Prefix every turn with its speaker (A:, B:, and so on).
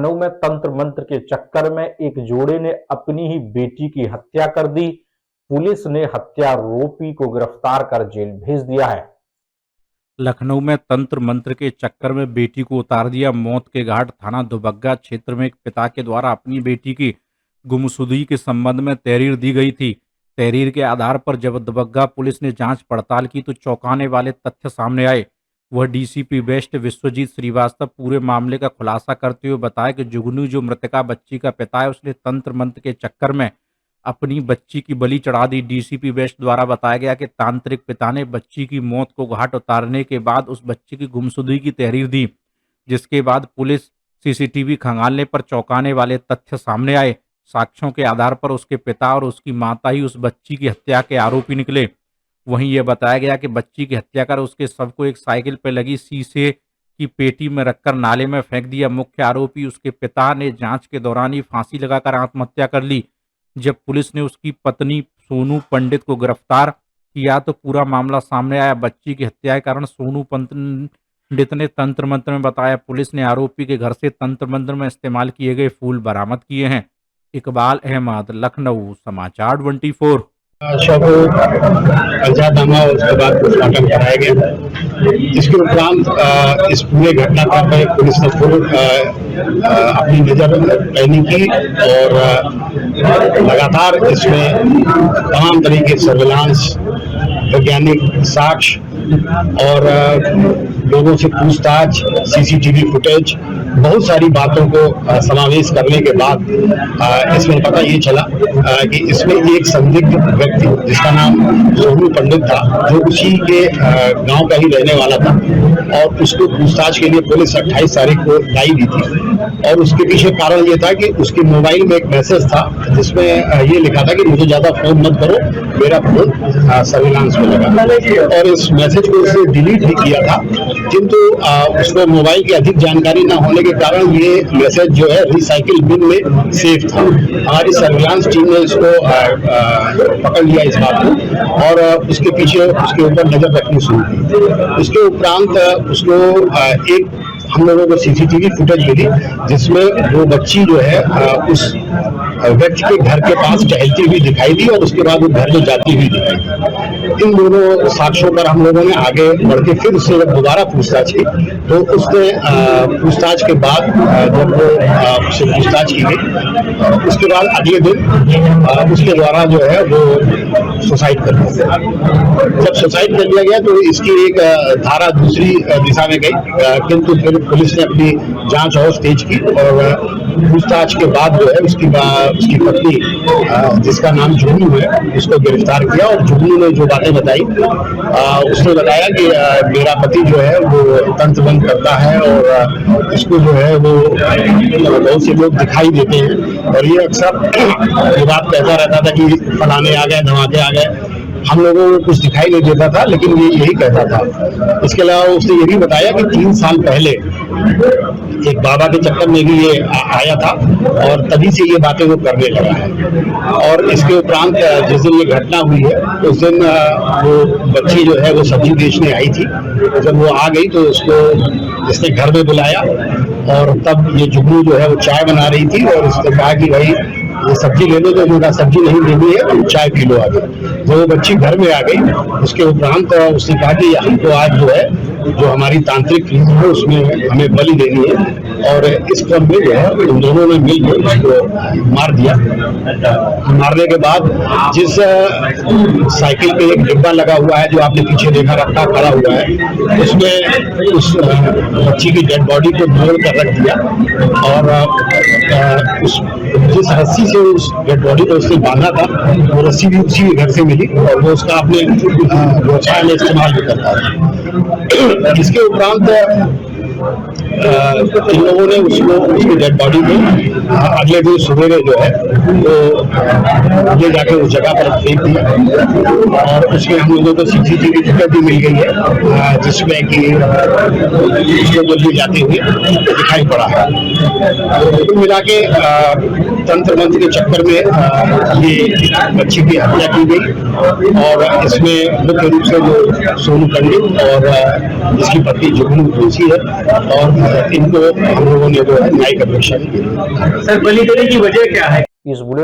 A: लखनऊ में तंत्र मंत्र के चक्कर में एक जोड़े ने अपनी ही बेटी की हत्या कर दी। पुलिस ने हत्यारोपी को गिरफ्तार कर जेल भेज दिया है।
B: लखनऊ में तंत्र मंत्र के चक्कर में बेटी को उतार दिया मौत के घाट। थाना दुबग्गा क्षेत्र में एक पिता के द्वारा अपनी बेटी की गुमशुदगी के संबंध में तहरीर दी गई थी। तहरीर के आधार पर जब दुबग्गा पुलिस ने जांच पड़ताल की तो चौंकाने वाले तथ्य सामने आए। वह डीसीपी वेस्ट विश्वजीत श्रीवास्तव पूरे मामले का खुलासा करते हुए बताया कि जुगनू जो मृतका बच्ची का पिता है उसने तंत्र मंत्र के चक्कर में अपनी बच्ची की बलि चढ़ा दी। डीसीपी वेस्ट द्वारा बताया गया कि तांत्रिक पिता ने बच्ची की मौत को घाट उतारने के बाद उस बच्ची की गुमशुदगी की तहरीर दी, जिसके बाद पुलिस सीसीटीवी खंगालने पर चौंकाने वाले तथ्य सामने आए। साक्ष्यों के आधार पर उसके पिता और उसकी माता ही उस बच्ची की हत्या के आरोपी निकले। वहीं यह बताया गया कि बच्ची की हत्या कर उसके शव को एक साइकिल पर लगी शीशे की पेटी में रखकर नाले में फेंक दिया। मुख्य आरोपी उसके पिता ने जांच के दौरान ही फांसी लगाकर आत्महत्या कर ली। जब पुलिस ने उसकी पत्नी सोनू पंडित को गिरफ्तार किया तो पूरा मामला सामने आया। बच्ची की हत्या के कारण सोनू पंडित ने तंत्र मंत्र में बताया। पुलिस ने आरोपी के घर से तंत्र मंत्र में इस्तेमाल किए गए फूल बरामद किए हैं। इकबाल अहमद, लखनऊ, समाचार 24।
C: शव पंचायतनामा और उसके बाद पोस्टमार्टम कराया गया। इसके उपरांत इस पूरे घटनाक्रम पर पुलिस ने फुल अपनी नजर पैनी की और लगातार इसमें तमाम तरीके के सर्विलांस, वैज्ञानिक साक्ष्य और लोगों से पूछताछ, सीसीटीवी फुटेज, बहुत सारी बातों को समावेश करने के बाद इसमें पता ये चला कि इसमें एक संदिग्ध व्यक्ति जिसका नाम सोनू पंडित था, जो उसी के गांव का ही रहने वाला था और उसको पूछताछ के लिए पुलिस 28 तारीख को लाई दी थी। और उसके पीछे कारण ये था कि उसके मोबाइल में एक मैसेज था जिसमें ये लिखा था कि मुझे ज्यादा फोन मत करो, मेरा फोन सर्विलांस में लगा। और इस मैसेज को उसने डिलीट भी किया था, किंतु उसको मोबाइल की अधिक जानकारी न होने के कारण ये मैसेज जो है रिसाइकिल बिन में सेव था। हमारी सर्विलांस टीम ने इसको पकड़ लिया इस बात को और उसके पीछे उसके ऊपर नजर रखनी शुरू की। उसके उपरांत उसको एक हम लोगों को सीसीटीवी फुटेज मिली जिसमें वो बच्ची जो है उस व्यक्ति के घर के पास टहलती हुई दिखाई दी और उसके बाद वो घर में जाती हुई दिखाई दी। इन दोनों साक्ष्यों पर हम लोगों ने आगे बढ़ के फिर उससे जब दोबारा पूछताछ की तो उसने पूछताछ के बाद जब वो उससे पूछताछ की गई उसके बाद अगले दिन उसके द्वारा जो है वो सुसाइड कर दिया। जब सुसाइड कर दिया गया तो इसकी एक धारा दूसरी दिशा में गई, किंतु फिर पुलिस ने अपनी जांच और तेज की और पूछताछ के बाद जो है उसकी पत्नी जिसका नाम जुगनू है उसको गिरफ्तार किया। और जुगनू ने जो बातें बताई, उसने बताया कि मेरा पति जो है वो तंत्र मंत्र करता है और इसको जो है वो बहुत से लोग दिखाई देते हैं और ये अक्सर ये बात कहता रहता था कि फलाने आ गए, धमाके आ गए। हम लोगों को कुछ दिखाई नहीं देता था, लेकिन ये यही कहता था। इसके अलावा उसने ये भी बताया कि 3 साल पहले एक बाबा के चक्कर में भी ये आया था और तभी से ये बातें वो करने लगा है। और इसके उपरांत जिस दिन ये घटना हुई है उस दिन वो बच्ची जो है वो सब्जी बेचने आई थी। जब वो आ गई तो उसको इसने घर में बुलाया और तब ये जुगनू जो है वो चाय बना रही थी और उसने कहा कि भाई ये सब्जी ले लो, तो उन्होंने सब्जी नहीं लेनी है, तुम चाय पी लो आगे। जब वो बच्ची घर में आ गई उसके उपरांत उसने कहा कि हमको आज जो है जो हमारी तांत्रिक क्रिया है उसमें हमें बलि देनी है। और इस क्रम में जो है उन दोनों ने मिलकर उसको मार दिया। मारने के बाद जिस साइकिल पे एक डिब्बा लगा हुआ है जो आपने पीछे देखा रखा खड़ा हुआ है, उसमें उस बच्ची की डेड बॉडी को मोड़ कर रख दिया और उस जिस रस्सी से उस डेड बॉडी को उसने बांधा था वो रस्सी भी उसी घर से मिली और वो उसका अपने व्यवसाय में इस्तेमाल भी करता था। इसके उपरांत इन लोगों ने उसकी डेड बॉडी को अगले दिन सवेरे जो है वो ले जाके उस जगह पर फेंक दिया और उसमें हम लोगों को सीसीटीवी फुटेज भी मिल गई है जिसमें कि उसको जल्दी जाते हुए दिखाई पड़ा है। कुल मिला के तंत्र मंत्र के चक्कर में ये बच्ची की हत्या की गई और इसमें मुख्य रूप से जो सोनू पंडित और इसकी पत्नी जुगनू जोशी है, और इनको हम लोगों ने जो है न्यायिक अपेक्षा की।
D: सर, बलि देने की वजह क्या है?
A: इस बुलेटिन